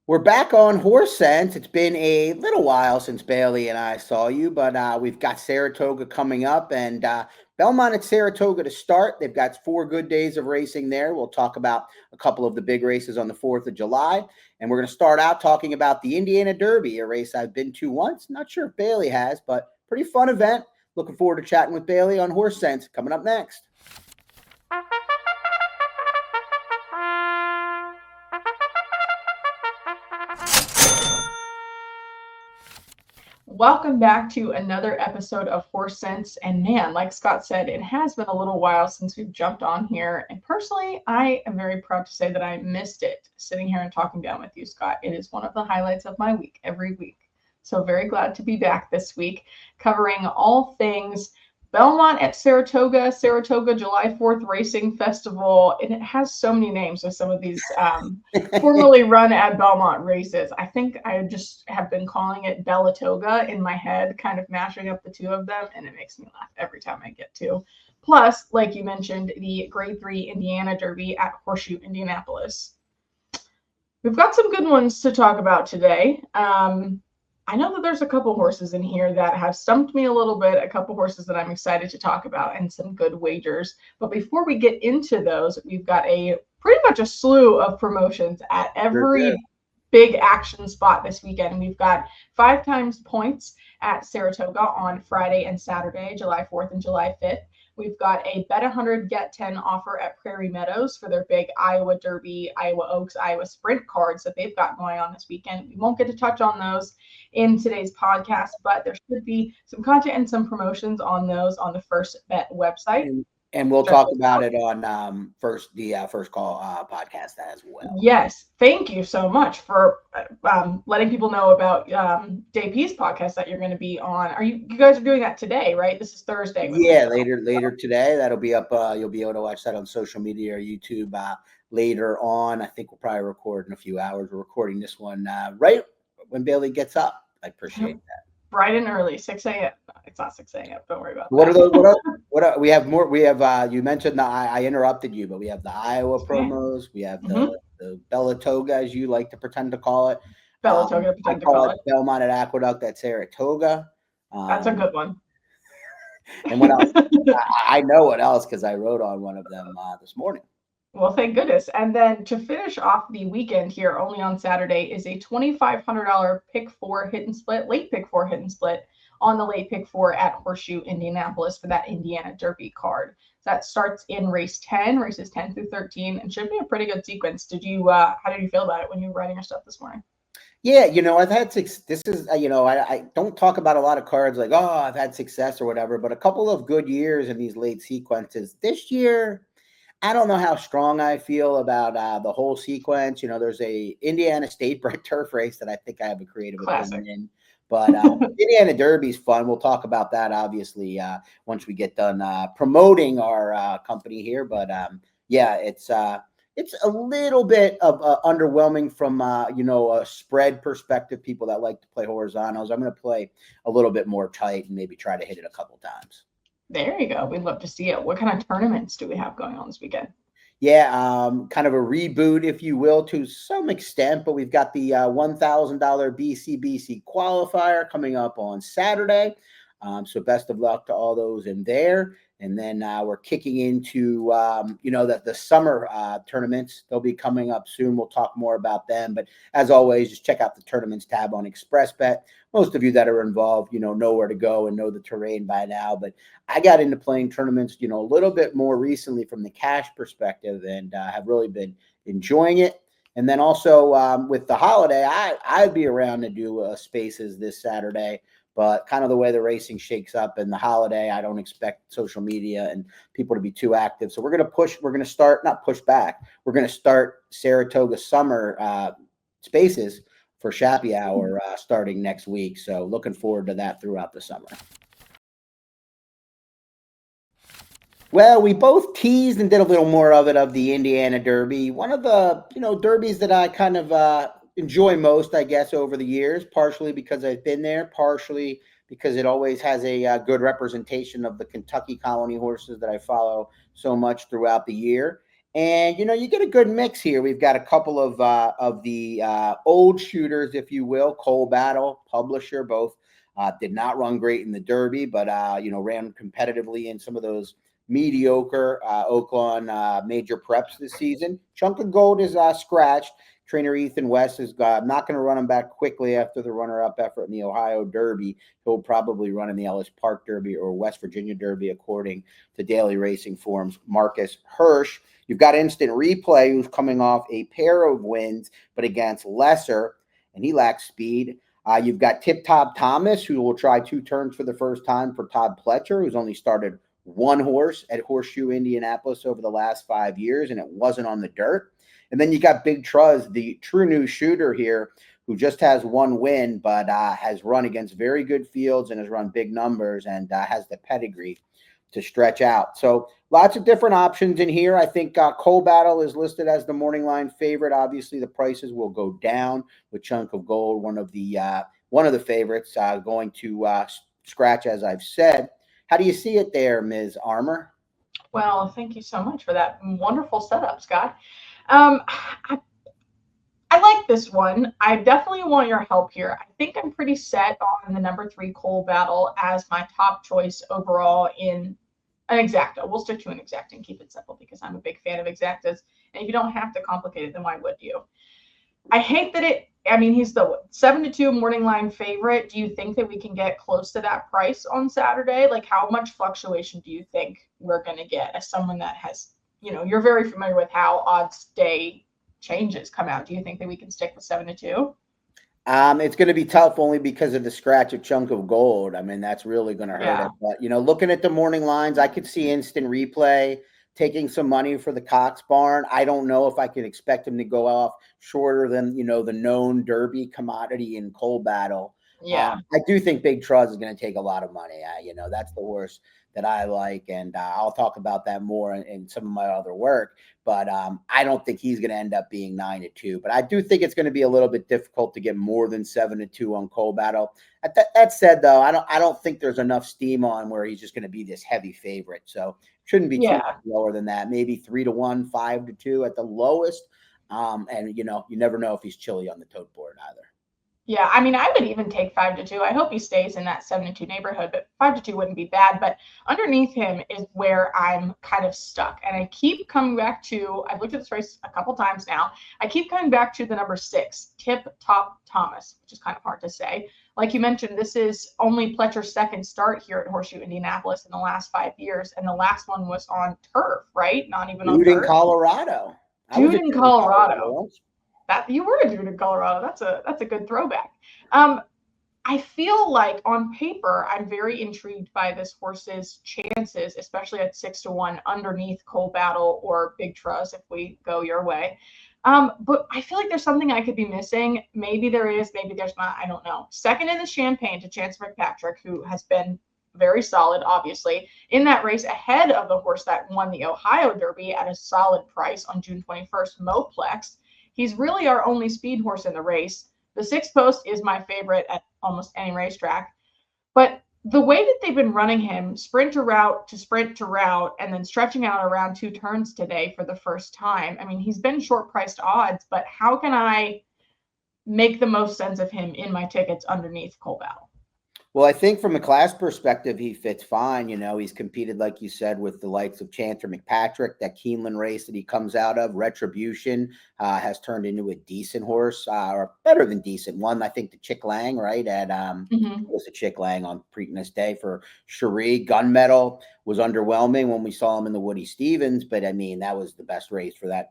We're back on Horse Sense. It's been a little while since Bailey and I saw you, but we've got Saratoga coming up and Belmont at Saratoga to start. They've got 4 good days of racing there. We'll talk about a couple of the big races on the 4th of July. And we're going to start out talking about the Indiana Derby, a race I've been to once. Not sure if Bailey has, but pretty fun event. Looking forward to chatting with Bailey on Horse Sense coming up next. Welcome back to another episode of Horse Sense. And man, like Scott said, it has been a little while since we've jumped on here. And personally, I am very proud to say that I missed it sitting here and talking down with you, Scott. It is one of the highlights of my week every week. So very glad to be back this week, covering all things Belmont at Saratoga, Saratoga July 4th Racing Festival. And it has so many names with some of these formerly run at Belmont races. I think I just have been calling it Bellatoga in my head, kind of mashing up the two of them, and it makes me laugh every time I get to. Plus, like you mentioned, the Grade 3 Indiana Derby at Horseshoe, Indianapolis. We've got some good ones to talk about today. I know that there's a couple horses in here that have stumped me a little bit, a couple horses that I'm excited to talk about, and some good wagers. But before we get into those, we've got pretty much a slew of promotions at every big action spot this weekend. We've got 5 times points at Saratoga on Friday and Saturday, July 4th and July 5th. We've got a bet 100 get 10 offer at Prairie Meadows for their big Iowa Derby, Iowa Oaks, Iowa Sprint cards that they've got going on this weekend. We won't get to touch on those in today's podcast, but there should be some content and some promotions on those on the First Bet website. And we'll talk about it on first call podcast as well. Yes, thank you so much for letting people know about JP's podcast that you're going to be on. You guys are doing that today, right? This is Thursday. Yeah, later today. That'll be up. You'll be able to watch that on social media or YouTube later on. I think we'll probably record in a few hours. We're recording this one right when Bailey gets up. I appreciate that. Bright and early, 6 a.m. It's not 6 a.m. Don't worry about what that. What are we have more? We have, you mentioned I interrupted you, but we have the Iowa promos. We have the Bellatoga, as you like to pretend to call it. Bellatoga, I call it Belmont at Aqueduct at Saratoga. That's a good one. And what else? I know what else because I wrote on one of them this morning. Well, thank goodness. And then to finish off the weekend here, only on Saturday, is a $2,500 pick 4 hit and split, late pick 4 hit and split on the late pick 4 at Horseshoe, Indianapolis for that Indiana Derby card. That starts in races 10 through 13, and should be a pretty good sequence. How did you feel about it when you were writing your stuff this morning? Yeah, I've had this is, I don't talk about a lot of cards like, oh, I've had success or whatever, but a couple of good years in these late sequences. This year, I don't know how strong I feel about the whole sequence. There's a Indiana State bred turf race that I think I have a creative opinion in. But Indiana Derby's fun. We'll talk about that, obviously, once we get done promoting our company here. But, yeah, it's a little bit of underwhelming from, a spread perspective, people that like to play horizontals. I'm going to play a little bit more tight and maybe try to hit it a couple times. There you go. We'd love to see it. What kind of tournaments do we have going on this weekend? Yeah, kind of a reboot, if you will, to some extent, but we've got the $1,000 BCBC qualifier coming up on Saturday. So best of luck to all those in there. And then we're kicking into, the summer tournaments. They'll be coming up soon. We'll talk more about them. But as always, just check out the tournaments tab on Xpressbet. Most of you that are involved, know where to go and know the terrain by now. But I got into playing tournaments, a little bit more recently from the cash perspective and have really been enjoying it. And then also with the holiday, I'd be around to do spaces this Saturday. But kind of the way the racing shakes up and the holiday, I don't expect social media and people to be too active. So we're going to start Saratoga summer spaces for Shappy Hour starting next week. So looking forward to that throughout the summer. Well, we both teased and did a little more of it of the Indiana Derby. One of the, derbies that I kind of enjoy most, I guess, over the years, partially because I've been there, partially because it always has a good representation of the Kentucky Colony horses that I follow so much throughout the year. And, you get a good mix here. We've got a couple of the old shooters, if you will. Cole Battle, Publisher, both did not run great in the Derby, but, ran competitively in some of those mediocre Oaklawn major preps this season. Chunk of Gold is scratched. Trainer Ethan West is not going to run him back quickly after the runner-up effort in the Ohio Derby. He'll probably run in the Ellis Park Derby or West Virginia Derby, according to Daily Racing Form's Marcus Hirsch. You've got Instant Replay, who's coming off a pair of wins, but against lesser, and he lacks speed. You've got Tip Top Thomas, who will try 2 turns for the first time for Todd Pletcher, who's only started one horse at Horseshoe Indianapolis over the last 5 years, and it wasn't on the dirt. And then you got Big Truz, the true new shooter here, who just has 1 win, but has run against very good fields and has run big numbers and has the pedigree to stretch out. So lots of different options in here. I think Cole Battle is listed as the morning line favorite. Obviously, the prices will go down with Chunk of Gold, one of the favorites, going to scratch, as I've said. How do you see it there, Ms. Armour? Well, thank you so much for that wonderful setup, Scott. I like this one. I definitely want your help here. I think I'm pretty set on the number 3 Cole Battle as my top choice overall in an exacta. We'll stick to an exacta and keep it simple because I'm a big fan of exactas. And if you don't have to complicate it, then why would you? I hate that he's the 7-2 morning line favorite. Do you think that we can get close to that price on Saturday? Like, how much fluctuation do you think we're going to get as someone that has, you're very familiar with how odds day changes come out. Do you think that we can stick with 7-2? It's going to be tough only because of the scratch of Chunk of Gold. I mean, that's really going to hurt it. But, looking at the morning lines, I could see Instant Replay taking some money for the Cox Barn. I don't know if I can expect him to go off shorter than, the known Derby commodity in Cole Battle. Yeah. I do think Big Truz is going to take a lot of money. That's the horse that I like, and I'll talk about that more in some of my other work. But I don't think he's going to end up being 9-2. But I do think it's going to be a little bit difficult to get more than 7-2 on Cole Battle. That said, though, I don't think there's enough steam on where he's just going to be this heavy favorite. So shouldn't be too much lower than that. Maybe 3-1, 5-2 at the lowest. And you never know if he's chilly on the tote board either. Yeah, I would even take 5-2. I hope he stays in that 7-2 neighborhood, but 5-2 wouldn't be bad. But underneath him is where I'm kind of stuck. And I keep coming back to, I've looked at this race a couple times now. I keep coming back to the number 6, Tip Top Thomas, which is kind of hard to say. Like you mentioned, this is only Pletcher's second start here at Horseshoe Indianapolis in the last 5 years. And the last one was on turf, right? Not even on Dude turf. in Colorado. Dude in Colorado. That you were a dude in Colorado. That's a good throwback. I feel like on paper, I'm very intrigued by this horse's chances, especially at 6-1 underneath Cole Battle or Big Truz if we go your way. But I feel like there's something I could be missing. Maybe there is, maybe there's not. I don't know. Second in the Champagne to Chance McPatrick, who has been very solid, obviously, in that race ahead of the horse that won the Ohio Derby at a solid price on June 21st, Moplex. He's really our only speed horse in the race. The 6 Post is my favorite at almost any racetrack. But the way that they've been running him, sprint to route to sprint to route, and then stretching out around 2 turns today for the first time. He's been short-priced odds, but how can I make the most sense of him in my tickets underneath Cole Battle? Well, I think from a class perspective, he fits fine. He's competed, like you said, with the likes of Chancer McPatrick. That Keeneland race that he comes out of, Retribution, has turned into a decent horse, or better than decent one. I think the Chick Lang, right, at was the Chick Lang on Preakness Day for Cherie. Gunmetal was underwhelming when we saw him in the Woody Stevens, but that was the best race for that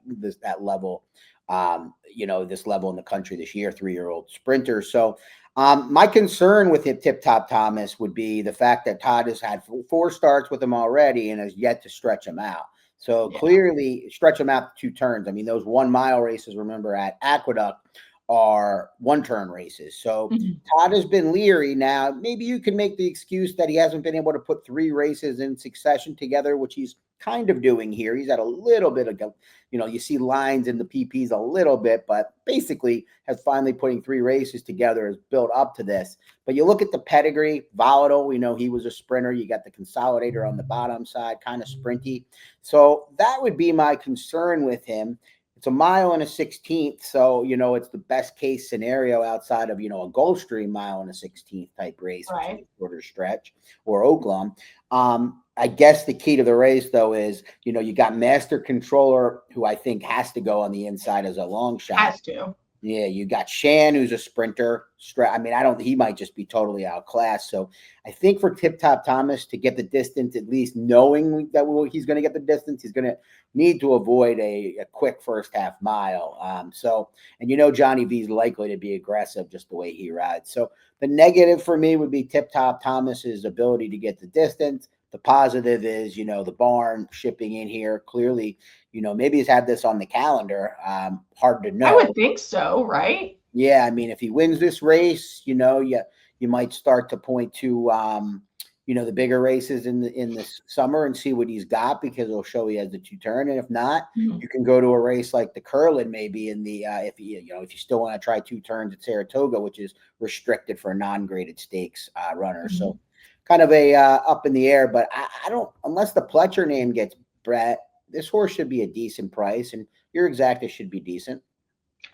level. This level in the country this year, 3-year-old sprinter. So my concern with Tip Top Thomas would be the fact that Todd has had 4 starts with him already and has yet to stretch him out. So clearly stretch him out to 2 turns. Those 1-mile races, remember, at Aqueduct are 1-turn races. So Todd has been leery. Now, maybe you can make the excuse that he hasn't been able to put 3 races in succession together, which he's kind of doing here. He's had a little bit of, you see lines in the PPs a little bit, but basically has finally putting 3 races together, has built up to this. But you look at the pedigree, volatile. We know he was a sprinter. You got the consolidator on the bottom side, kind of sprinty. So that would be my concern with him. It's a mile and a 16th. So, it's the best case scenario outside of, a Gulfstream mile and a 16th type race, which is a shorter stretch, or Oaklawn. I guess the key to the race, though, is, you got Master Controller, who I think has to go on the inside as a long shot. Has to. Yeah, you got Shan, who's a sprinter. I mean, he might just be totally outclassed. So I think for Tip Top Thomas to get the distance, at least knowing that he's going to get the distance, he's going to need to avoid a quick first half mile. And Johnny V is likely to be aggressive just the way he rides. So the negative for me would be Tip Top Thomas's ability to get the distance. The positive is, the barn shipping in here. Clearly, maybe he's had this on the calendar. Hard to know. I would think so, right? Yeah, I mean, if he wins this race, you might start to point to, the bigger races in the summer and see what he's got, because it'll show he has the 2-turn. And if not, you can go to a race like the Curlin, maybe in the if you still want to try 2 turns at Saratoga, which is restricted for non-graded stakes runners. So kind of a up in the air, but I don't, unless the Pletcher name gets Brett, this horse should be a decent price, and your exacta should be decent.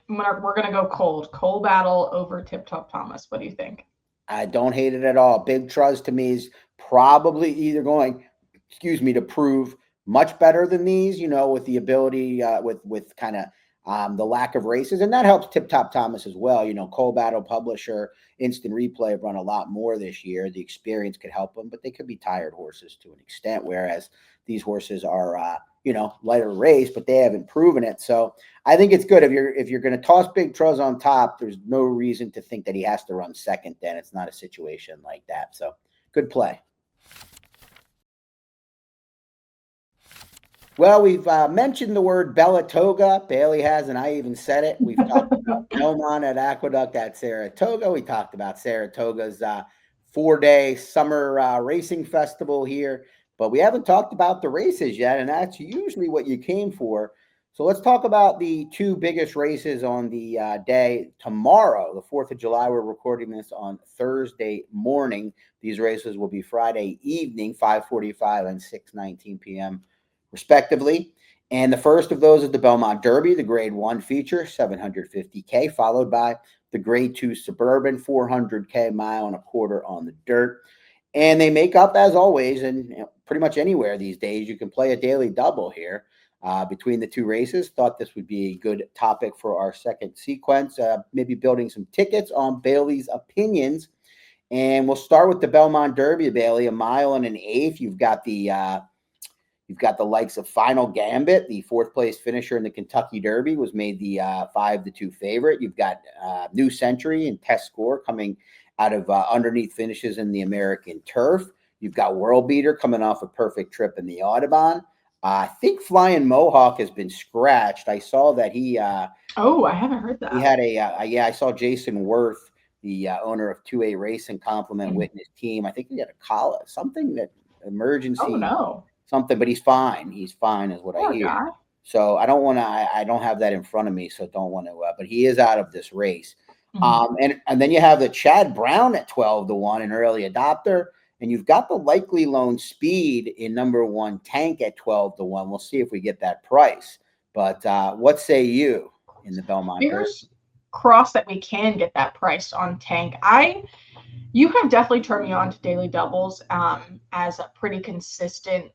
We're going to go Cold Battle over Tip Top Thomas. What do you think? I don't hate it at all. Big Trust to me is probably either going, to prove much better than these, with the ability, with kind of the lack of races. And that helps Tip Top Thomas as well. Cold Battle, Publisher, Instant Replay have run a lot more this year. The experience could help them, but they could be tired horses to an extent, whereas these horses are, lighter race, but they haven't proven it. So I think it's good. If you're going to toss Big Truz on top, there's no reason to think that he has to run second. Then it's not a situation like that. So good play. Well, we've mentioned the word Belatoga. Bailey has, and I even said it. We've talked about Belmont at Aqueduct at Saratoga. We talked about Saratoga's 4-day summer racing festival here. But we haven't talked about the races yet, and that's usually what you came for. So let's talk about the 2 biggest races on the day tomorrow, the 4th of July. We're recording this on Thursday morning. These races will be Friday evening, 5:45 and 6:19 p.m. respectively. And the first of those is the Belmont Derby, the Grade 1 feature, $750K, followed by the Grade 2 Suburban, $400K, mile and a quarter on the dirt. And they make up, as always, and pretty much anywhere these days, you can play a daily double here between the 2 races. Thought this would be a good topic for our second sequence, maybe building some tickets on Bailey's opinions. And we'll start with the Belmont Derby, Bailey, a mile and an eighth. You've got the likes of Final Gambit, the 4th place finisher in the Kentucky Derby, was made the 5-2 favorite. You've got New Century and Test Score coming out of underneath finishes in the American Turf. You've got World Beater coming off a perfect trip in the Audubon. I think Flying Mohawk has been scratched. I saw that he. I haven't heard that. He had I saw Jason Worth, the owner of 2A Racing, compliment Whit and his team. I think he had a collar, something that emergency. Oh no. Something, but he's fine. He's fine, is what I hear. Guy. So I don't want to. I don't have that in front of me, so don't want to. But he is out of this race. And then you have the Chad Brown at 12-1, an early adopter, and you've got the Likely Lone Speed in number 1 Tank at 12-1. We'll see if we get that price. But what say you in the Belmont? Fingers crossed that we can get that price on Tank. You have definitely turned me on to daily doubles as a pretty consistent,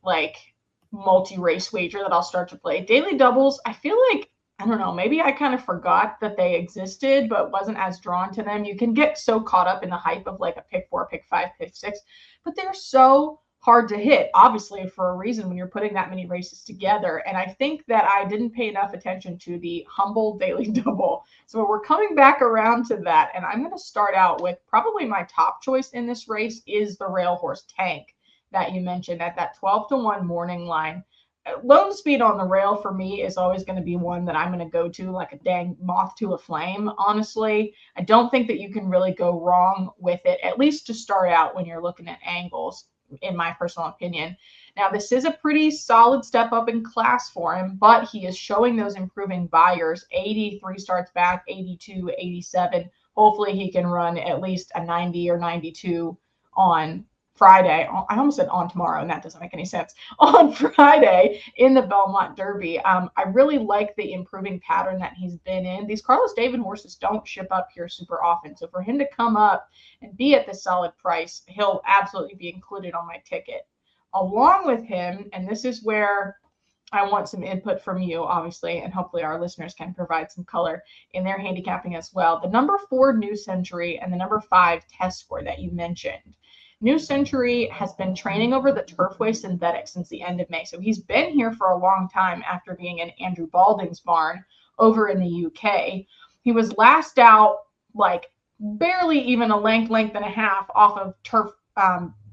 multi-race wager that I'll start to play. Daily doubles, I feel like, I don't know, maybe I kind of forgot that they existed, but wasn't as drawn to them. You can get so caught up in the hype of a pick 4, pick 5, pick 6, but they're so hard to hit, obviously, for a reason when you're putting that many races together. And I think that I didn't pay enough attention to the humble daily double. So we're coming back around to that. And I'm going to start out with probably my top choice in this race is the Rail Horse Tank that you mentioned at that 12-1 morning line. Lone Speed on the rail for me is always going to be one that I'm going to go to like a dang moth to a flame, honestly. I don't think that you can really go wrong with it, at least to start out when you're looking at angles. in my personal opinion. Now, this is a pretty solid step up in class for him, but he is showing those improving buyers. 83 starts back, 82, 87. Hopefully he can run at least a 90 or 92 on Friday. I almost said on tomorrow, and that doesn't make any sense. On Friday in the Belmont Derby. I really like the improving pattern that he's been in. These Carlos David horses don't ship up here super often. So for him to come up and be at this solid price, he'll absolutely be included on my ticket. Along with him, and this is where I want some input from you, obviously, and hopefully our listeners can provide some color in their handicapping as well. The number 4 New Century and the number 5 Test Score that you mentioned. New Century has been training over the Turfway Synthetic since the end of May. So he's been here for a long time after being in Andrew Balding's barn over in the UK. He was last out like barely even a length and a half off of turf.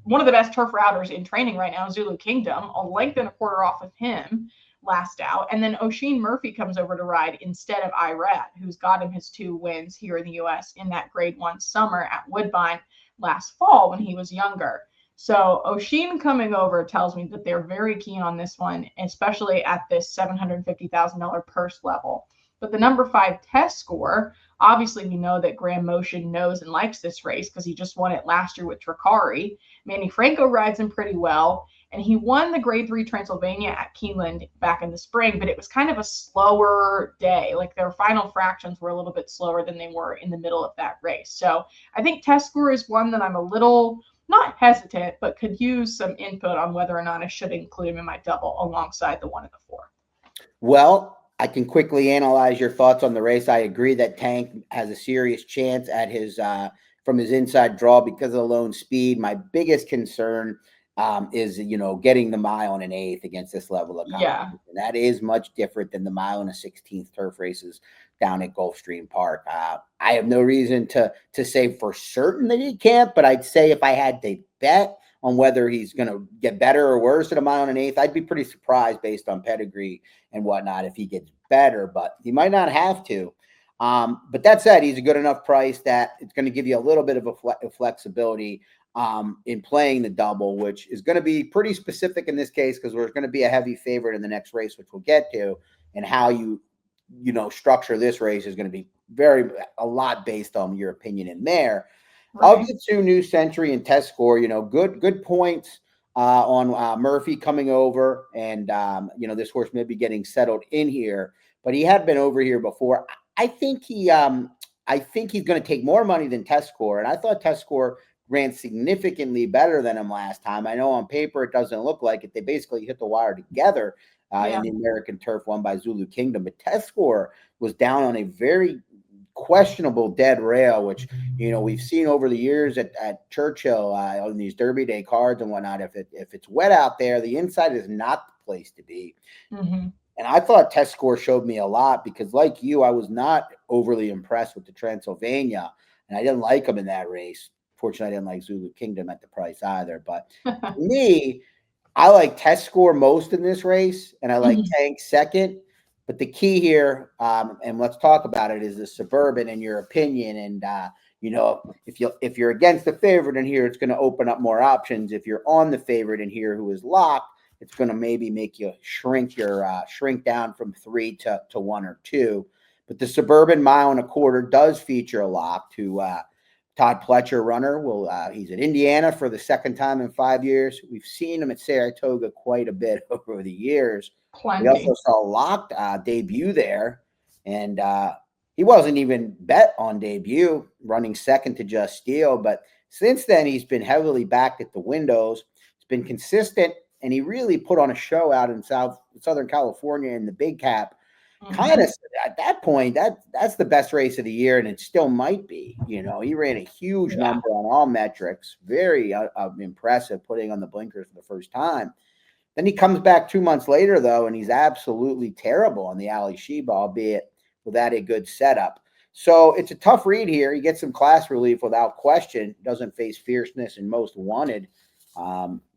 One of the best turf routers in training right now, Zulu Kingdom, a length and a quarter off of him last out. And then Oisin Murphy comes over to ride instead of Irad, who's got him his 2 wins here in the US in that grade 1 summer at Woodbine last fall when he was younger. So Oisin coming over tells me that they're very keen on this one, especially at this $750,000 purse level. But the number 5 Test Score, obviously we know that Graham Motion knows and likes this race because he just won it last year with Tricari. Manny Franco rides him pretty well, and he won the Grade 3 Transylvania at Keeneland back in the spring, but it was kind of a slower day. Like their final fractions were a little bit slower than they were in the middle of that race. So I think Test Score is one that I'm a little not hesitant, but could use some input on whether or not I should include him in my double alongside the 1 and the 4. Well, I can quickly analyze your thoughts on the race. I agree that Tank has a serious chance at his from his inside draw because of the lone speed. My biggest concern is, getting the mile and an 1/8 against this level of competition. Yeah. That is much different than the mile and a 16th turf races down at Gulfstream Park. I have no reason to say for certain that he can't, but I'd say if I had to bet on whether he's going to get better or worse at a mile and an 1/8, I'd be pretty surprised based on pedigree and whatnot if he gets better, but he might not have to. But that said, he's a good enough price that it's going to give you a little bit of a flexibility in playing the double, which is going to be pretty specific in this case because we're going to be a heavy favorite in the next race, which we'll get to, and how you structure this race is going to be a lot based on your opinion in there. Right. Of the 2 New Century and Test Score, good points on Murphy coming over, and this horse may be getting settled in here, but he had been over here before. I think he's going to take more money than Test Score, and I thought Test Score ran significantly better than him last time. I know on paper it doesn't look like it. They basically hit the wire together in the American Turf, won by Zulu Kingdom, but Test Score was down on a very questionable dead rail, which we've seen over the years at Churchill on these Derby Day cards and whatnot. If it's wet out there, the inside is not the place to be. Mm-hmm. And I thought Test Score showed me a lot because, like you, I was not overly impressed with the Transylvania, and I didn't like him in that race. Fortunately, I didn't like Zulu Kingdom at the price either. But for me, I like Test Score most in this race, and I like Tank second. But the key here, and let's talk about it, is the Suburban in your opinion. And if you're against the favorite in here, it's going to open up more options. If you're on the favorite in here who is locked, it's going to maybe make you shrink down from 3 to 1 or 2. But the Suburban mile and a quarter does feature a lock to Todd Pletcher runner. He's at Indiana for the second time in 5 years. We've seen him at Saratoga quite a bit over the years. Plenty. We also saw Locked debut there, and he wasn't even bet on debut, running second to Just Steel. But since then, he's been heavily backed at the windows. He's been consistent, and he really put on a show out in Southern California in the Big Cap. Mm-hmm. Kind of at that point, that's the best race of the year, and it still might be. He ran a huge number on all metrics, very impressive, putting on the blinkers for the first time. Then he comes back 2 months later, though, and he's absolutely terrible on the Ali Sheba, albeit without a good setup. So it's a tough read here. He gets some class relief without question. Doesn't face Fierceness and Most Wanted.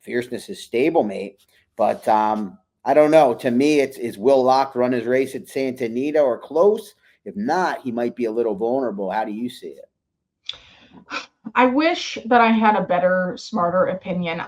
Fierceness is stablemate. But I don't know. To me, is Will Lock run his race at Santa Anita or close? If not, he might be a little vulnerable. How do you see it? I wish that I had a better, smarter opinion.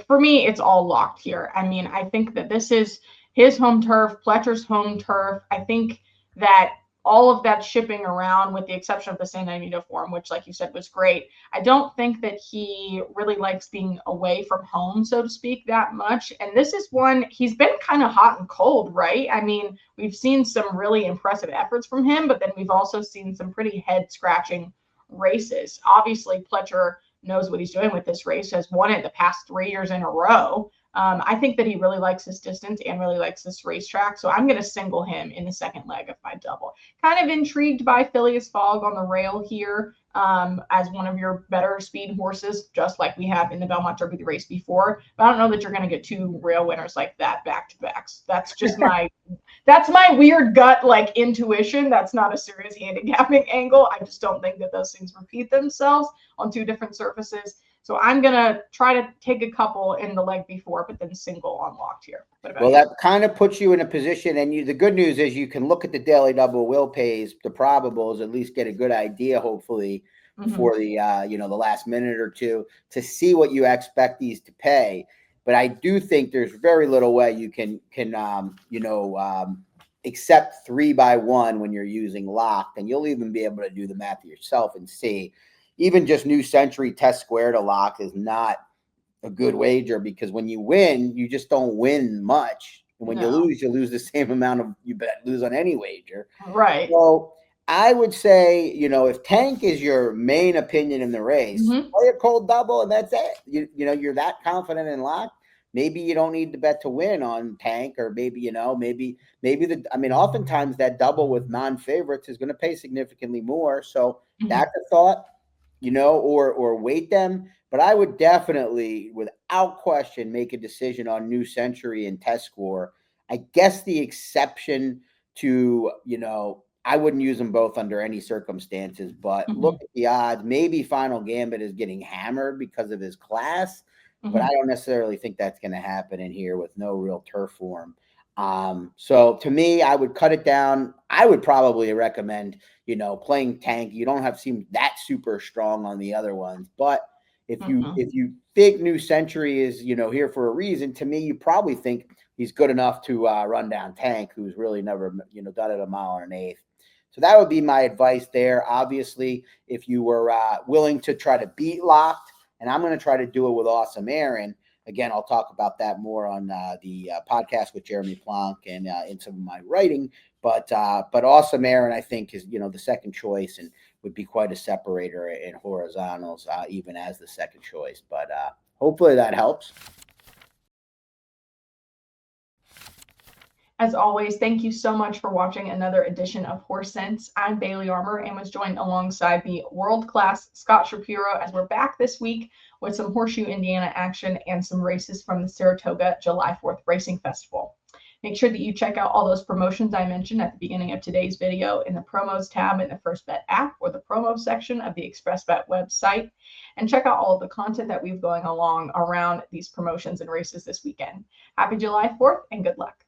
For me, it's all locked here. I mean, I think that this is his home turf, Pletcher's home turf. I think that all of that shipping around, with the exception of the San Antonio form, which, like you said, was great. I don't think that he really likes being away from home, so to speak, that much. And this is one, he's been kind of hot and cold, right? I mean, we've seen some really impressive efforts from him, but then we've also seen some pretty head scratching races. Obviously, Pletcher knows what he's doing with this race, has won it the past 3 years in a row. I think that he really likes his distance and really likes this racetrack. So I'm going to single him in the second leg of my double. Kind of intrigued by Phileas Fogg on the rail here as one of your better speed horses, just like we have in the Belmont Derby the race before. But I don't know that you're going to get 2 rail winners like that back to backs. That's just that's my weird gut like intuition. That's not a serious handicapping angle. I just don't think that those things repeat themselves on 2 different surfaces. So I'm going to try to take a couple in the leg before, but then single unlocked here. Well, that kind of puts you in a position, and the good news is you can look at the daily double will pays, the probables, at least get a good idea, hopefully, before the the last minute or two to see what you expect these to pay. But I do think there's very little way you can accept 3x1 when you're using locked, and you'll even be able to do the math yourself and see. Even just New Century test square to lock is not a good wager, because when you win, you just don't win much. And when you lose the same amount of you lose on any wager. Right. So I would say, if Tank is your main opinion in the race, play a cold double and that's it. You're that confident in lock. Maybe you don't need to bet to win on Tank, or maybe oftentimes that double with non-favorites is going to pay significantly more. So that's a thought. Or weight them. But I would definitely, without question, make a decision on New Century and test score. I guess the exception to, I wouldn't use them both under any circumstances, but look at the odds. Maybe Final Gambit is getting hammered because of his class, but I don't necessarily think that's going to happen in here with no real turf form. So to me, I would cut it down. I would probably recommend, playing Tank. You don't have to seem that super strong on the other ones, but if you think New Century is, here for a reason, to me, you probably think he's good enough to run down Tank, who's really never, done it a mile and an eighth. So that would be my advice there. Obviously, if you were willing to try to beat locked, and I'm going to try to do it with Awesome Aaron. Again, I'll talk about that more on the podcast with Jeremy Plonk and in some of my writing. But Awesome Aaron, I think, is the second choice and would be quite a separator in horizontals, even as the second choice. But hopefully that helps. As always, thank you so much for watching another edition of Horse Sense. I'm Bailey Armour and was joined alongside the world-class Scott Shapiro as we're back this week with some Horseshoe Indiana action and some races from the Saratoga July 4th Racing Festival. Make sure that you check out all those promotions I mentioned at the beginning of today's video in the promos tab in the HorseBet app or the promo section of the Xpressbet website. And check out all of the content that we've going along around these promotions and races this weekend. Happy July 4th and good luck.